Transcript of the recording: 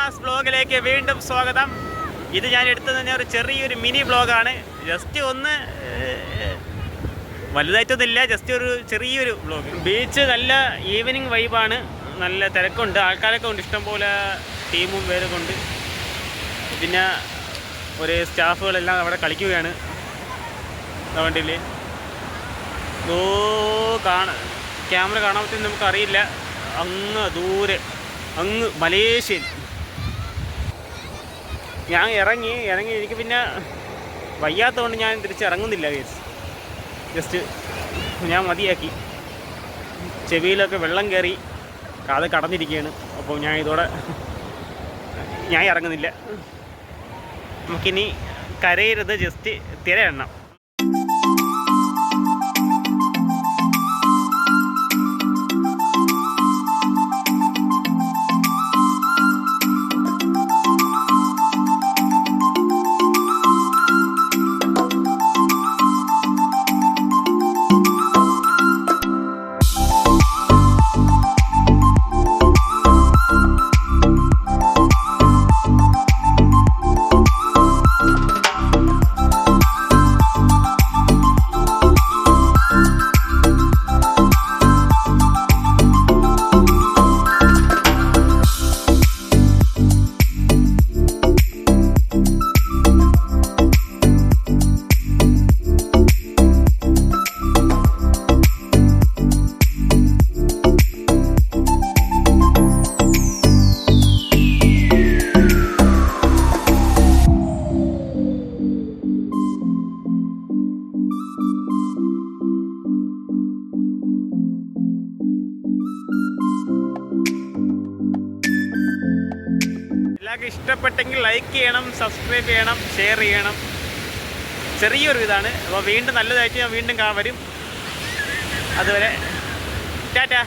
ഷാസ് ബ്ലോഗിലേക്ക് വീണ്ടും സ്വാഗതം. ഇത് ഞാൻ എടുത്തത് തന്നെ ഒരു ചെറിയൊരു മിനി ബ്ലോഗാണ്. ജസ്റ്റ് ഒന്ന് വലുതായിട്ടൊന്നുമില്ല, ജസ്റ്റ് ഒരു ചെറിയൊരു ബ്ലോഗ്. ബീച്ച് നല്ല ഈവനിങ് വൈബാണ്, നല്ല തിരക്കുണ്ട്, ആൾക്കാരൊക്കെ ഉണ്ട്, ഇഷ്ടംപോലെ ടീമും പേരൊക്കെ ഉണ്ട്. പിന്നെ ഒരു സ്റ്റാഫുകളെല്ലാം അവിടെ കളിക്കുകയാണ്. വണ്ടിയിൽ ക്യാമറ കാണാൻ പറ്റുമെന്ന് നമുക്കറിയില്ല. അങ്ങ് ദൂരെ, അങ്ങ് മലേഷ്യൻ. ഞാൻ ഇറങ്ങി എനിക്ക് പിന്നെ വയ്യാത്തതുകൊണ്ട് ഞാൻ തിരിച്ചിറങ്ങുന്നില്ല. ജസ്റ്റ് ഞാൻ മതിയാക്കി. ചെവിയിലൊക്കെ വെള്ളം കയറി, കാത് കടന്നിരിക്കുകയാണ്. അപ്പോൾ ഞാൻ ഇറങ്ങുന്നില്ല. നമുക്കിനി കരയരുത്, ജസ്റ്റ് തിര എണ്ണണം. എല്ലാവർക്കും ഇഷ്ടപ്പെട്ടെങ്കിൽ ലൈക്ക് ചെയ്യണം, സബ്സ്ക്രൈബ് ചെയ്യണം, ഷെയർ ചെയ്യണം. ചെറിയൊരു ഇതാണ്. അപ്പോൾ വീണ്ടും നല്ലതായിട്ട് ഞാൻ വീണ്ടും വരും. അതുവരെ ടാറ്റാ.